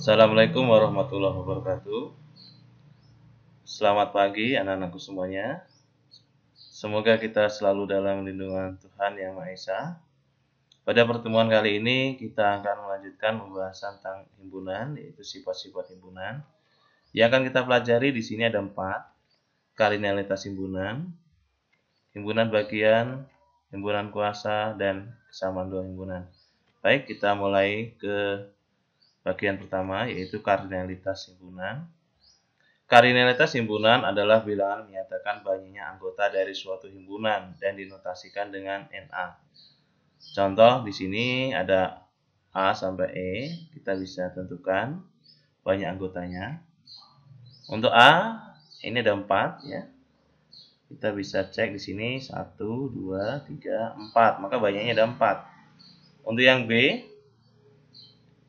Assalamualaikum warahmatullahi wabarakatuh. Selamat pagi anak-anakku semuanya. Semoga kita selalu dalam lindungan Tuhan Yang Maha Esa. Pada pertemuan kali ini kita akan melanjutkan pembahasan tentang himpunan, yaitu sifat-sifat himpunan. Yang akan kita pelajari di sini ada 4. Kardinalitas himpunan, himpunan bagian, himpunan kuasa, dan kesamaan dua himpunan. Baik, kita mulai ke bagian pertama, yaitu kardinalitas himpunan. Kardinalitas himpunan adalah bilangan menyatakan banyaknya anggota dari suatu himpunan dan dinotasikan dengan NA. Contoh di sini ada A sampai E, kita bisa tentukan banyak anggotanya. Untuk A ini ada 4 ya. Kita bisa cek di sini 1, 2, 3, 4. Maka banyaknya ada 4. Untuk yang B,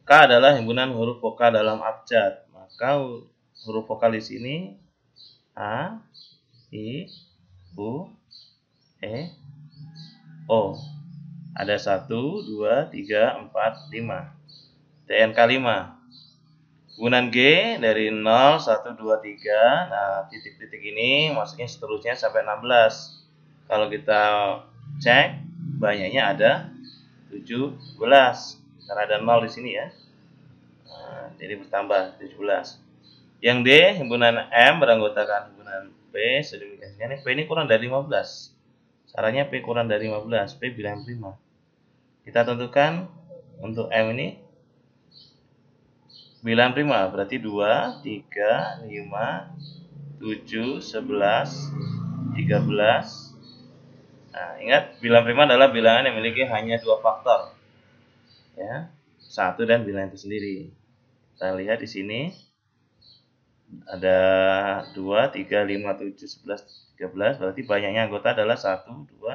K adalah himpunan huruf vokal dalam abjad. Maka huruf vokal di sini A, I, U, E, O. Ada 1, 2, 3, 4, 5. TNK 5. Himpunan G dari 0, 1, 2, 3. Nah, titik-titik ini maksudnya seterusnya sampai 16. Kalau kita cek, banyaknya ada 17. Karena ada 0 di sini ya. Nah, jadi bertambah 17. Yang D, himpunan M beranggotakan himpunan P. Sedemikian P ini kurang dari 15. Caranya P kurang dari 15. P bilangan prima. Kita tentukan untuk M ini bilangan prima, berarti 2, 3, 5, 7, 11, 13. Nah, ingat bilangan prima adalah bilangan yang memiliki hanya 2 faktor. Ya, 1 dan bilangan itu sendiri. Kita lihat di sini ada 2, 3, 5, 7, 11, 13. Berarti banyaknya anggota adalah 1, 2,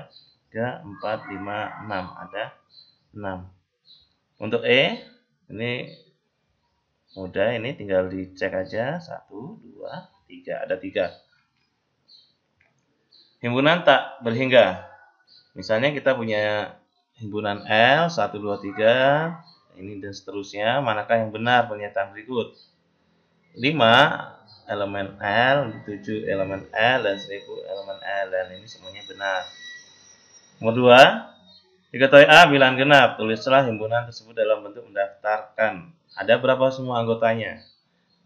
3, 4, 5, 6. Ada 6. Untuk E, ini mudah, ini tinggal dicek aja. 1, 2, 3. Ada 3. Himpunan tak berhingga. Misalnya kita punya himpunan L, 1, 2, 3. Ini dan seterusnya. Manakah yang benar pernyataan berikut? 5 elemen L, 7 elemen L, dan 1000 elemen L. Dan ini semuanya benar. Nomor 2. Diketahui A bilangan genap. Tulislah himpunan tersebut dalam bentuk mendaftarkan. Ada berapa semua anggotanya?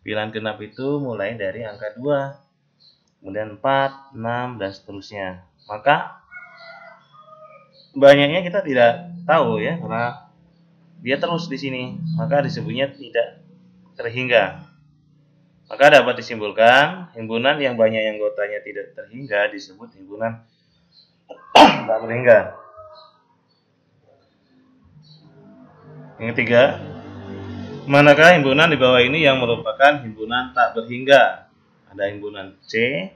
Bilangan genap itu mulai dari angka 2, kemudian 4, 6, dan seterusnya. Maka banyaknya kita tidak tahu ya, karena dia terus di sini. Maka disebutnya tidak terhingga. Maka dapat disimpulkan, himpunan yang banyak anggotanya tidak terhingga disebut himpunan tak berhingga. Yang ketiga, manakah himpunan di bawah ini yang merupakan himpunan tak berhingga? Ada himpunan C,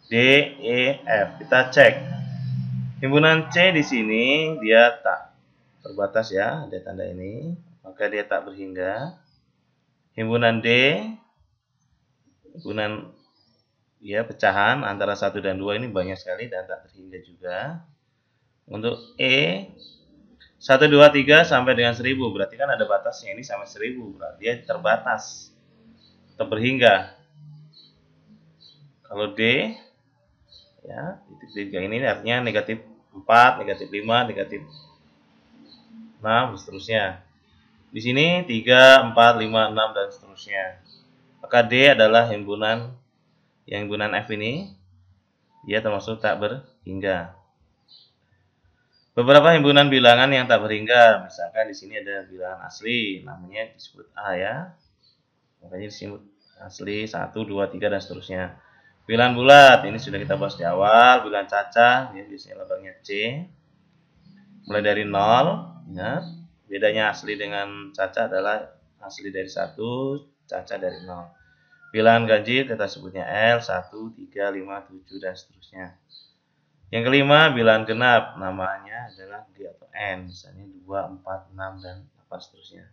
D, E, F. Kita cek. Himpunan C di sini dia tak terbatas ya, ada tanda ini, maka dia tak berhingga. Himpunan D, himpunan ya pecahan antara 1 dan 2 ini banyak sekali dan tak terhingga juga. Untuk E, 1, 2, 3 sampai dengan 1000, berarti kan ada batasnya, ini sampai 1000, berarti dia terbatas, tak berhingga. Kalau D, ya, titik 3 ini artinya negatif 4, negatif 5, negatif 6, dan seterusnya. Di sini 3, 4, 5, 6, dan seterusnya. Maka D adalah himpunan F ini, dia termasuk tak berhingga. Beberapa himpunan bilangan yang tak berhingga, misalkan di sini ada bilangan asli, namanya disebut A ya. Makanya disebut asli 1, 2, 3, dan seterusnya. Bilangan bulat, ini sudah kita bahas di awal. Bilangan cacah, ya, biasanya lambangnya C. Mulai dari 0, ya. Bedanya asli dengan cacah adalah asli dari 1, cacah dari 0. Bilangan ganjil kita sebutnya L, 1, 3, 5, 7, dan seterusnya. Yang kelima, bilangan genap, namanya adalah G atau N, misalnya 2, 4, 6, dan 8 seterusnya.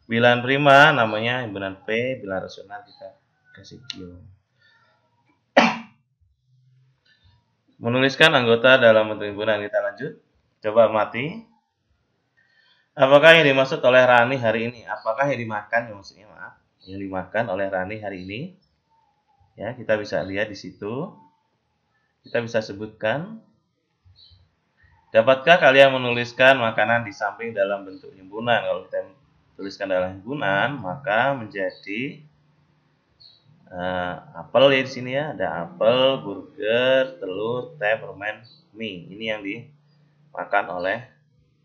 Bilangan prima namanya himpunan P, bilangan rasional kita kasih Q. Menuliskan anggota dalam bentuk himpunan, kita lanjut. Coba amati. Apakah yang dimaksud oleh Rani hari ini? Apakah yang dimakan, maksudnya maaf, yang dimakan oleh Rani hari ini? Ya, kita bisa lihat di situ. Kita bisa sebutkan. Dapatkah kalian menuliskan makanan di samping dalam bentuk himpunan? Kalau kita tuliskan dalam himpunan, maka menjadi apel ya di sini ya. Ada apel, burger, telur, teh, permen, mie. Ini yang dimakan oleh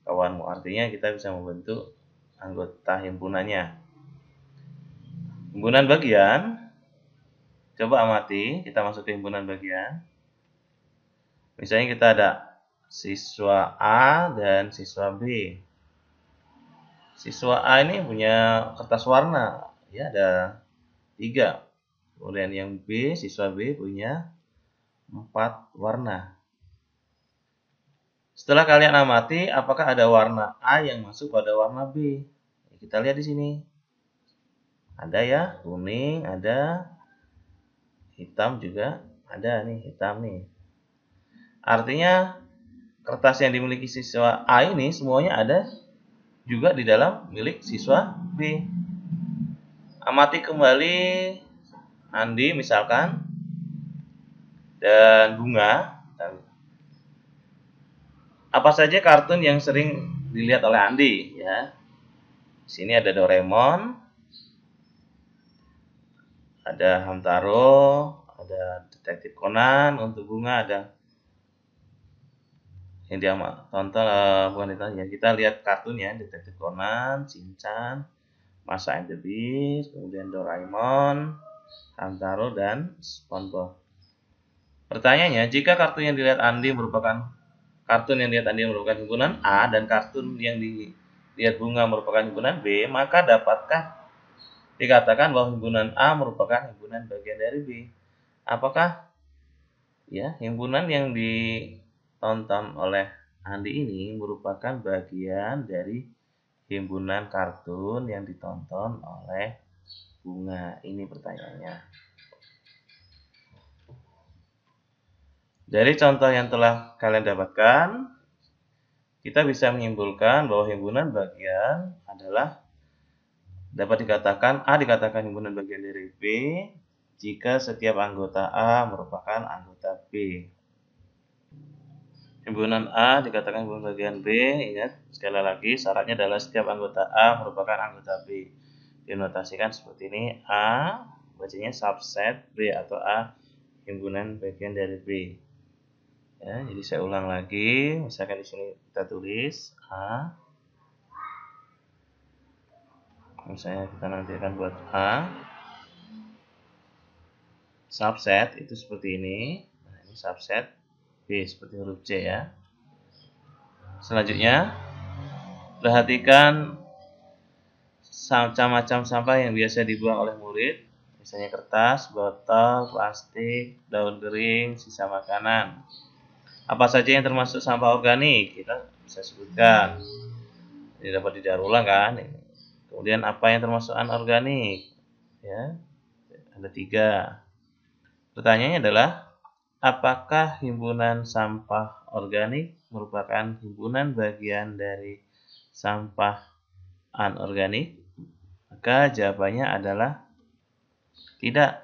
kawanmu. Artinya kita bisa membentuk anggota himpunannya. Himpunan bagian. Coba amati, kita masuk ke himpunan bagian. Misalnya kita ada siswa A dan siswa B. Siswa A ini punya kertas warna, ya ada 3. Kemudian yang B, siswa B punya 4 warna. Setelah kalian amati, apakah ada warna A yang masuk pada warna B? Kita lihat di sini. Ada ya, kuning, ada hitam juga, ada nih, hitam nih. Artinya kertas yang dimiliki siswa A ini semuanya ada juga di dalam milik siswa B. Amati kembali Andi misalkan dan Bunga. Apa saja kartun yang sering dilihat oleh Andi ya? Di sini ada Doraemon, ada Hamtaro, ada Detektif Conan. Untuk Bunga ada yang dia tonton, bukan ditonton ya, kita lihat kartun ya, Detektif Conan, Shinchan, Masha and the Beast, kemudian Doraemon, Hamtaro, dan SpongeBob. Pertanyaannya, jika kartun yang dilihat Andi merupakan himpunan A dan kartun yang dilihat Bunga merupakan himpunan B, maka dapatkah dikatakan bahwa himpunan A merupakan himpunan bagian dari B? Apakah ya himpunan yang ditonton oleh Andi ini merupakan bagian dari himpunan kartun yang ditonton oleh Bunga? Ini pertanyaannya. Dari contoh yang telah kalian dapatkan, kita bisa menyimpulkan bahwa himpunan bagian adalah dapat dikatakan A dikatakan himpunan bagian dari B jika setiap anggota A merupakan anggota B. Himpunan A dikatakan himpunan bagian B, ingat sekali lagi syaratnya adalah setiap anggota A merupakan anggota B. Dinotasikan seperti ini, A bacanya subset B atau A himpunan bagian dari B. Ya, jadi saya ulang lagi, misalkan di sini kita tulis A. Misalnya kita nanti akan buat A. Subset itu seperti ini. Nah, ini subset B seperti huruf C ya. Selanjutnya, perhatikan macam-macam sampah yang biasa dibuang oleh murid. Misalnya kertas, botol, plastik, daun kering, sisa makanan. Apa saja yang termasuk sampah organik? Kita bisa sebutkan. Ini dapat didaur ulang kan? Kemudian apa yang termasuk anorganik? Ya, ada 3. Pertanyaannya adalah, apakah himpunan sampah organik merupakan himpunan bagian dari sampah anorganik? Maka jawabannya adalah tidak.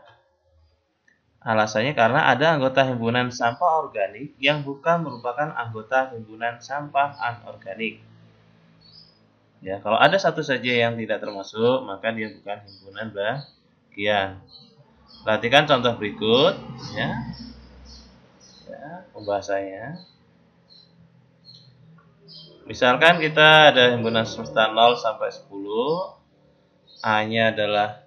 Alasannya karena ada anggota himpunan sampah organik yang bukan merupakan anggota himpunan sampah anorganik. Ya, kalau ada satu saja yang tidak termasuk, maka dia bukan himpunan bagian. Perhatikan contoh berikut, ya pembahasannya. Misalkan kita ada himpunan semesta 0 sampai 10, A-nya adalah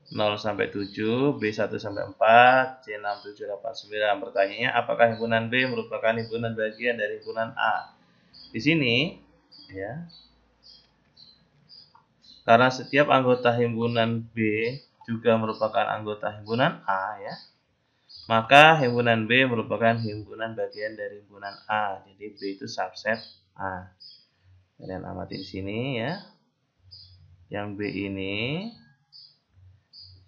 0 sampai 7, B 1 sampai 4, C 6, 7, 8, 9. Pertanyaannya, apakah himpunan B merupakan himpunan bagian dari himpunan A? Di sini, ya, karena setiap anggota himpunan B juga merupakan anggota himpunan A, ya, maka himpunan B merupakan himpunan bagian dari himpunan A. Jadi B itu subset A. Kalian amati di sini ya. Yang B ini,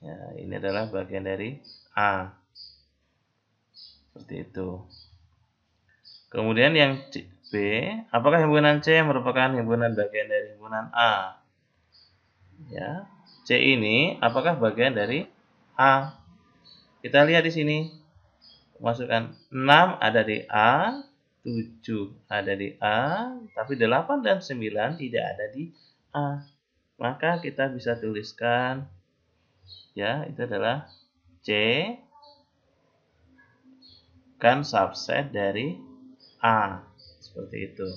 ya, ini adalah bagian dari A. Seperti itu. Kemudian yang B. Apakah himpunan C merupakan himpunan bagian dari himpunan A? Ya, C ini apakah bagian dari A? Kita lihat di sini. Masukkan 6 ada di A, 7 ada di A, tapi 8 dan 9 tidak ada di A. Maka kita bisa tuliskan, ya, itu adalah C kan subset dari A. Seperti itu.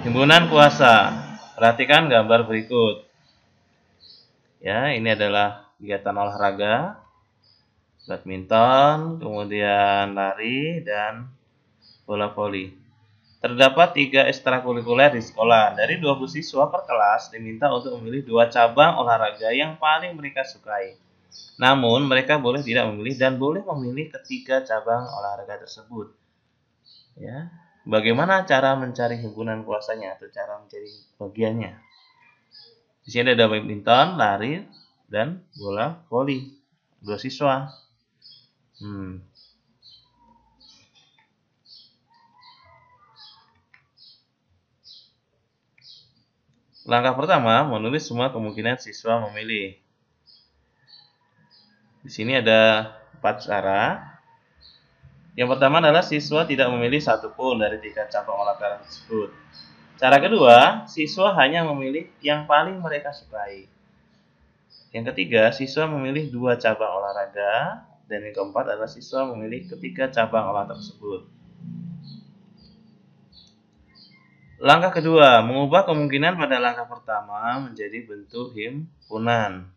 Himpunan kuasa. Perhatikan gambar berikut. Ya, ini adalah kegiatan olahraga, badminton, kemudian lari, dan bola voli. Terdapat 3 ekstrakurikuler di sekolah. Dari 20 siswa per kelas diminta untuk memilih 2 cabang olahraga yang paling mereka sukai. Namun, mereka boleh tidak memilih dan boleh memilih ketiga cabang olahraga tersebut. Ya, bagaimana cara mencari himpunan kuasanya atau cara mencari bagiannya? Di sini ada badminton, lari, dan bola voli. 2 siswa. Langkah pertama, menulis semua kemungkinan siswa memilih. Di sini ada 4 cara. Yang pertama adalah siswa tidak memilih satupun dari 3 cabang olahraga tersebut. Cara kedua, siswa hanya memilih yang paling mereka sukai. Yang ketiga, siswa memilih 2 cabang olahraga. Dan yang keempat adalah siswa memilih ketiga cabang olahraga tersebut. Langkah kedua, mengubah kemungkinan pada langkah pertama menjadi bentuk himpunan.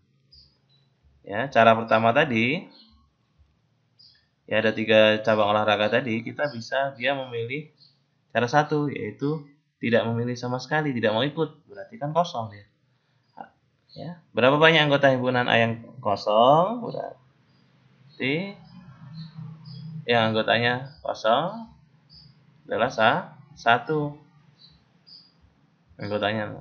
Ya, cara pertama tadi, ya ada 3 cabang olahraga tadi, kita bisa dia memilih cara satu, yaitu tidak memilih sama sekali, tidak mau ikut, berarti kan kosong dia. Ya, berapa banyak anggota himpunan A yang kosong? Berarti yang anggotanya kosong adalah 1 anggotanya.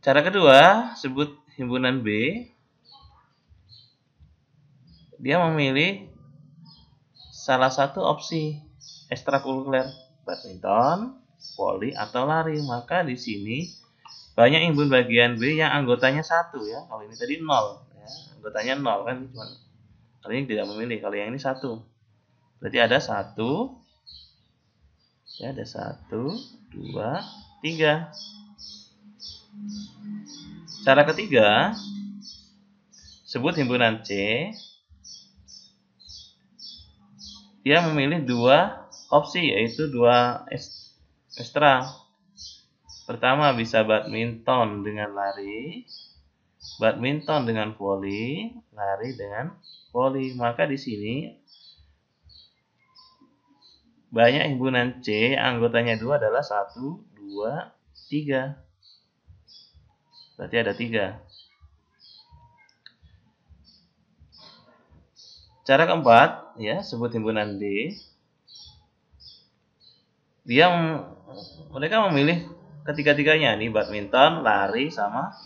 Cara kedua, sebut himpunan B. Dia memilih salah satu opsi ekstrakurikuler, badminton, voli, atau lari. Maka di sini banyak himpunan bagian B yang anggotanya 1 ya. Kalau ini tadi 0 ya. Anggotanya 0 kan, cuma kalau ini tidak memilih, kalau yang ini 1. Berarti ada 1. Ya, ada 1, 2, 3. Cara ketiga, sebut himpunan C. Dia memilih 2 opsi, yaitu 2 ekstra. Pertama bisa badminton dengan lari, badminton dengan voli, lari dengan voli. Maka di sini banyak himpunan C, anggotanya 2 adalah 1, 2, 3. Berarti ada 3. Cara keempat, ya, sebut himpunan D. Mereka memilih ketiga-tiganya nih, badminton, lari, sama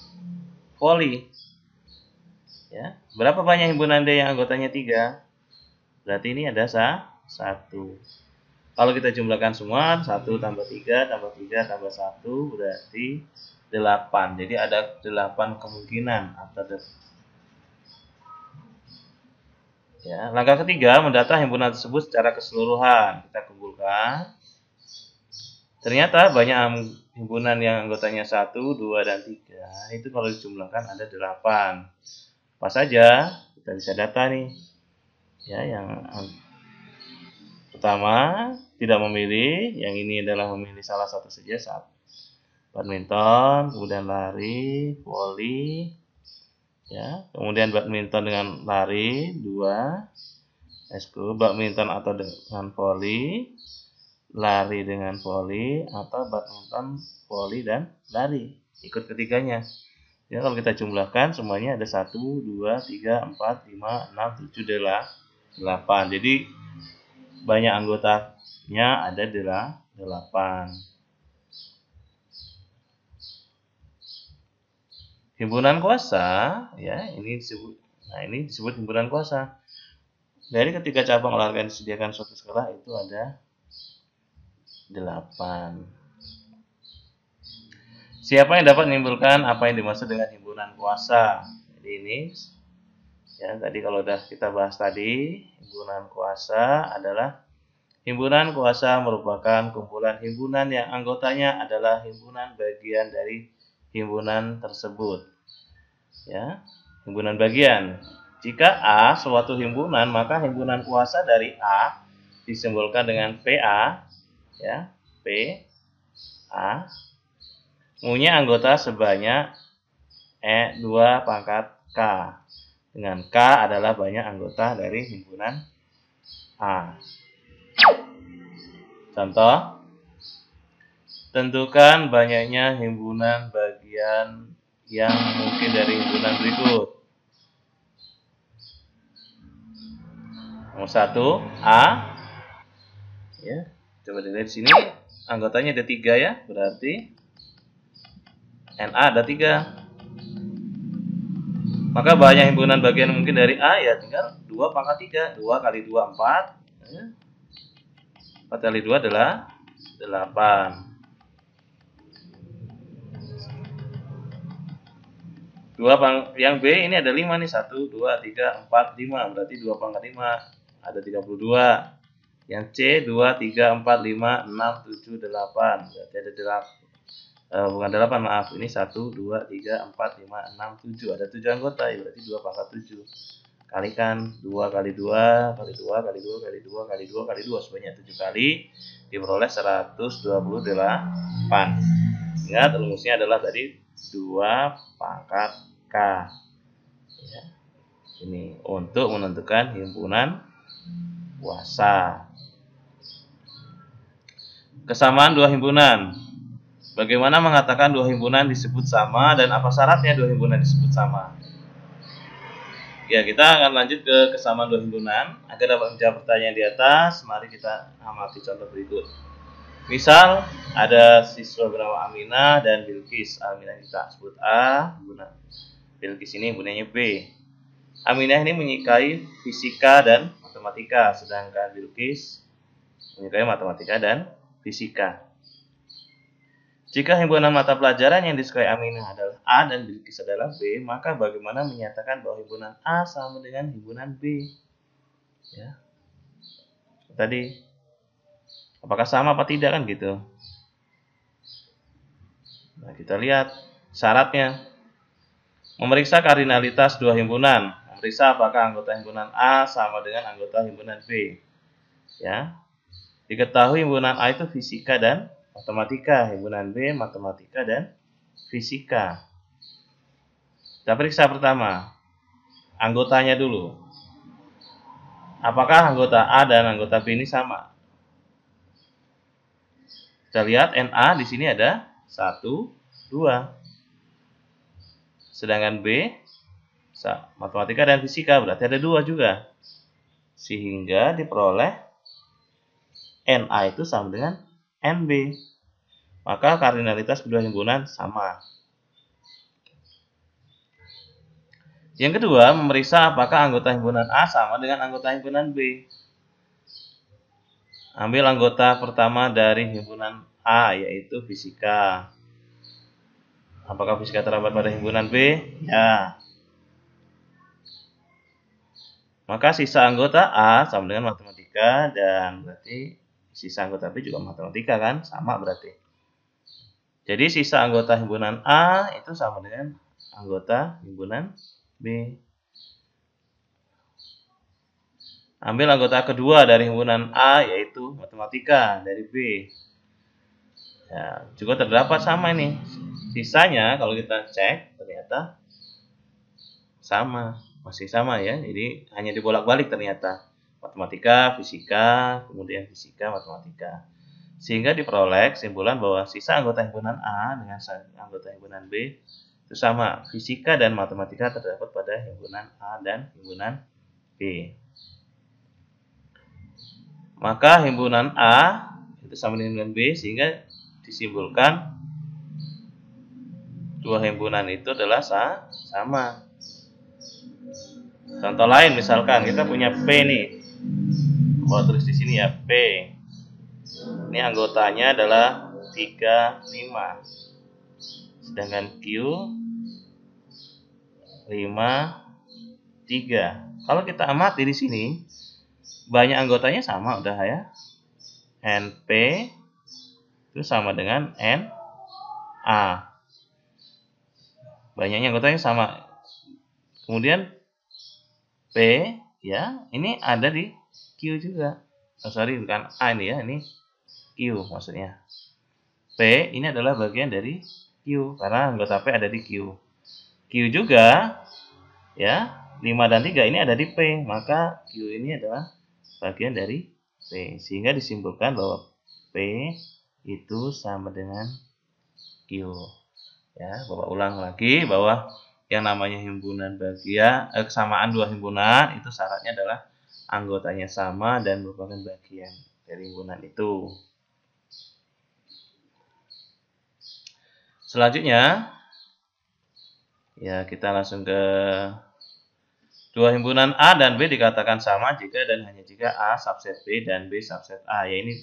voli. Ya, berapa banyak himpunan D yang anggotanya 3? Berarti ini ada 1. Kalau kita jumlahkan semua, 1 tambah 3 tambah 3 tambah 1 berarti 8. Jadi ada 8 kemungkinan atau ya. Langkah ketiga, mendata himpunan tersebut secara keseluruhan. Kita kumpulkan. Ternyata banyak himpunan yang anggotanya 1, 2, dan 3. Itu kalau dijumlahkan ada 8. Apa saja? Kita bisa data nih. Ya, yang pertama tidak memilih, yang ini adalah memilih salah satu saja, badminton, kemudian lari, voli, ya, kemudian badminton dengan lari 2, badminton atau dengan voli, lari dengan voli, atau badminton, voli, dan lari, ikut ketiganya. Ya, kalau kita jumlahkan semuanya ada 1, 2, 3, 4, 5, 6, 7, 8. Jadi banyak anggotanya ada 8. Himpunan kuasa, ya, ini disebut himpunan kuasa. Dari ketiga cabang olahraga yang disediakan suatu sekolah itu ada 8. Siapa yang dapat menimbulkan apa yang dimaksud dengan himpunan kuasa? Jadi ini ya, tadi kalau udah kita bahas tadi, himpunan kuasa adalah himpunan kuasa merupakan kumpulan himpunan yang anggotanya adalah himpunan bagian dari himpunan tersebut. Ya, himpunan bagian. Jika A suatu himpunan, maka himpunan kuasa dari A disimbolkan dengan PA, ya, P A. Punya anggota sebanyak 2 pangkat K. Dengan K adalah banyak anggota dari himpunan A. Contoh, tentukan banyaknya himpunan bagian yang mungkin dari himpunan berikut. Nomor 1, A. Ya, coba dilihat di sini, anggotanya ada 3 ya, berarti NA ada 3. Maka banyak himpunan bagian mungkin dari A ya tinggal 2 pangkat 3. 2 kali 2 4. 4 kali 2 adalah 8. 2 yang B ini ada 5 nih. 1, 2, 3, 4, 5. Berarti 2 pangkat 5. Ada 32. Yang C 2, 3, 4, 5, 6, 7, 8. Berarti ada 8. Bukan 8, maaf. Ini 1, 2, 3, 4, 5, 6, 7. Ada 7 anggota, ya berarti 2 pangkat 7. Kalikan 2 kali 2, kali 2, kali 2, kali 2, kali 2, kali 2. Sebanyak 7 kali, diperoleh 128. Ingat, rumusnya adalah tadi 2 pangkat K. Ya. Ini untuk menentukan himpunan kuasa. Kesamaan 2 himpunan. Bagaimana mengatakan 2 himpunan disebut sama dan apa syaratnya 2 himpunan disebut sama? Ya, kita akan lanjut ke kesamaan 2 himpunan. Agar dapat menjawab pertanyaan di atas, mari kita amati contoh berikut. Misal, ada siswa bernama Aminah dan Bilqis. Aminah kita sebut A, Bilqis ini himpunannya B. Aminah ini menyukai fisika dan matematika, sedangkan Bilqis menyukai matematika dan fisika. Jika himpunan mata pelajaran yang disukai Aminah adalah A dan Bilqis adalah B, maka bagaimana menyatakan bahwa himpunan A sama dengan himpunan B? Ya. Tadi, apakah sama apa tidak kan gitu? Nah, kita lihat syaratnya. Memeriksa kardinalitas 2 himpunan. Memeriksa apakah anggota himpunan A sama dengan anggota himpunan B. Ya. Diketahui himpunan A itu fisika dan matematika, himpunan B matematika dan fisika. Kita periksa pertama, anggotanya dulu. Apakah anggota A dan anggota B ini sama? Kita lihat NA di sini ada 1, 2. Sedangkan B matematika dan fisika berarti ada 2 juga. Sehingga diperoleh NA itu sama dengan NB. Maka kardinalitas kedua himpunan sama. Yang kedua, memeriksa apakah anggota himpunan A sama dengan anggota himpunan B. Ambil anggota pertama dari himpunan A, yaitu fisika. Apakah fisika terdapat pada himpunan B? Ya. Maka sisa anggota A sama dengan matematika, dan berarti sisa anggota B juga matematika kan? Sama berarti. Jadi sisa anggota himpunan A itu sama dengan anggota himpunan B. Ambil anggota kedua dari himpunan A, yaitu matematika dari B. Ya, juga terdapat sama ini. Sisanya kalau kita cek ternyata sama, masih sama ya. Jadi hanya dibolak-balik ternyata. Matematika, fisika, kemudian fisika, matematika. Sehingga diperoleh kesimpulan bahwa sisa anggota himpunan A dengan anggota himpunan B itu sama. Fisika dan matematika terdapat pada himpunan A dan himpunan B. Maka himpunan A itu sama dengan himpunan B, sehingga disimpulkan dua himpunan itu adalah sama. Contoh lain misalkan kita punya P nih. Bapak tulis di sini ya, P. Ini anggotanya adalah 35. Sedangkan Q 53. Kalau kita amati di sini, banyak anggotanya sama udah ya. NP itu sama dengan NA. Banyaknya anggotanya sama. Kemudian P ya, ini ada di Q juga. Oh, sorry, bukan A ini ya, ini Q maksudnya. P ini adalah bagian dari Q karena anggota P ada di Q. Q juga ya, 5 dan 3 ini ada di P, maka Q ini adalah bagian dari P. Sehingga disimpulkan bahwa P itu sama dengan Q. Ya, Bapak ulang lagi bahwa yang namanya himpunan kesamaan dua himpunan itu syaratnya adalah anggotanya sama dan merupakan bagian dari himpunan itu. Selanjutnya, ya kita langsung ke dua himpunan A dan B dikatakan sama jika dan hanya jika A subset B dan B subset A. Ya ini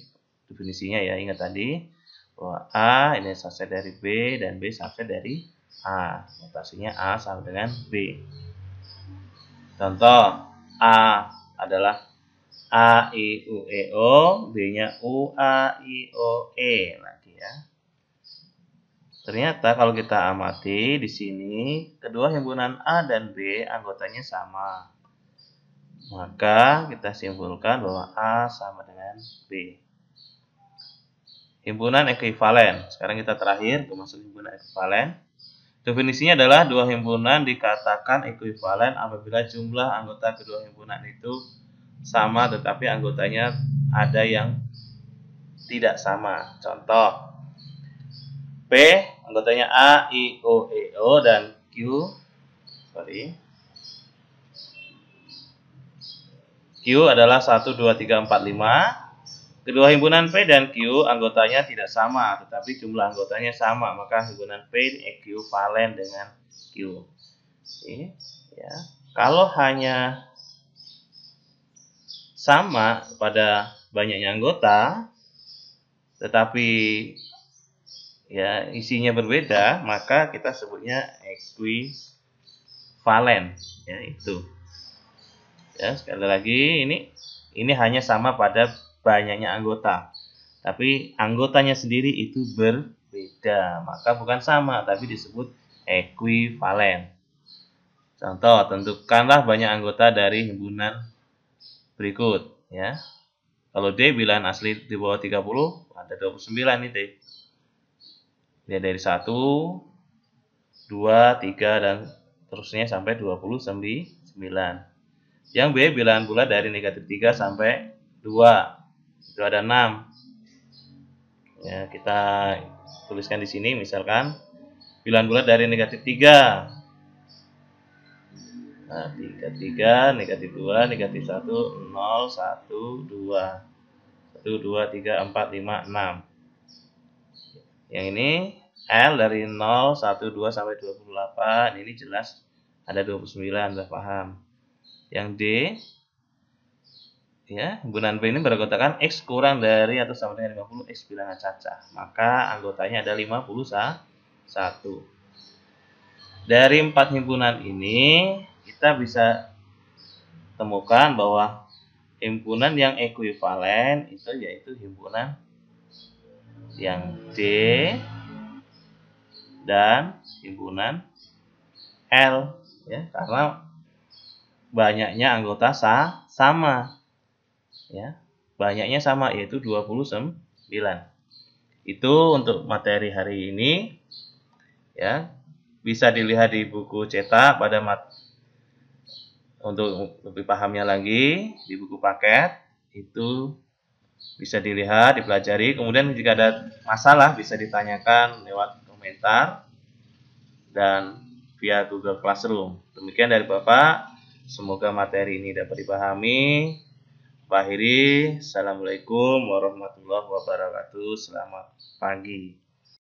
definisinya ya, ingat tadi bahwa A ini subset dari B dan B subset dari A. Notasinya A sama dengan B. Contoh, A adalah A, I, U, E, O, B-nya U, A, I, O, E lagi ya. Ternyata kalau kita amati di sini, kedua himpunan A dan B anggotanya sama. Maka kita simpulkan bahwa A sama dengan B. Himpunan ekuivalen. Sekarang kita terakhir masuk himpunan ekuivalen. Definisinya adalah dua himpunan dikatakan ekuivalen apabila jumlah anggota kedua himpunan itu sama tetapi anggotanya ada yang tidak sama. Contoh, P anggotanya A, I, O, E, O dan Q adalah 1, 2, 3, 4, 5. Kedua himpunan P dan Q anggotanya tidak sama, tetapi jumlah anggotanya sama, maka himpunan P ekuivalen dengan Q. Oke, ya. Kalau hanya sama pada banyaknya anggota, tetapi ya isinya berbeda, maka kita sebutnya ekuivalen. Ya itu. Ya sekali lagi ini hanya sama pada banyaknya anggota, tapi anggotanya sendiri itu berbeda, maka bukan sama tapi disebut ekuivalen. Contoh, tentukanlah banyak anggota dari himpunan berikut ya. Kalau D bilangan asli di bawah 30 ada 29 nih D. Dia dari 1, 2, 3 dan terusnya sampai 29. Yang B bilangan bulat dari negatif 3 sampai 2. Itu ada 6. Ya, kita tuliskan di sini misalkan bilangan bulat dari negatif 3. Nah, 3, negatif 2, negatif 1, 0, 1, 2. 1, 2, 3, 4, 5, 6. Yang ini L dari 0, 1, 2 sampai 28. Ini jelas ada 29, sudah paham. Yang D ya, himpunan B ini beranggotakan X kurang dari atau sama dengan 50 X bilangan cacah. Maka anggotanya ada 51. Dari 4 himpunan ini kita bisa temukan bahwa himpunan yang ekuivalen itu yaitu himpunan yang D dan himpunan L ya, karena banyaknya anggota sama. Ya, banyaknya sama yaitu 29. Itu untuk materi hari ini. Ya, bisa dilihat di buku cetak untuk lebih pahamnya lagi di buku paket itu bisa dilihat, dipelajari. Kemudian jika ada masalah bisa ditanyakan lewat komentar dan via Google Classroom. Demikian dari Bapak. Semoga materi ini dapat dipahami. Pak Akhiri, Assalamualaikum warahmatullahi wabarakatuh. Selamat pagi.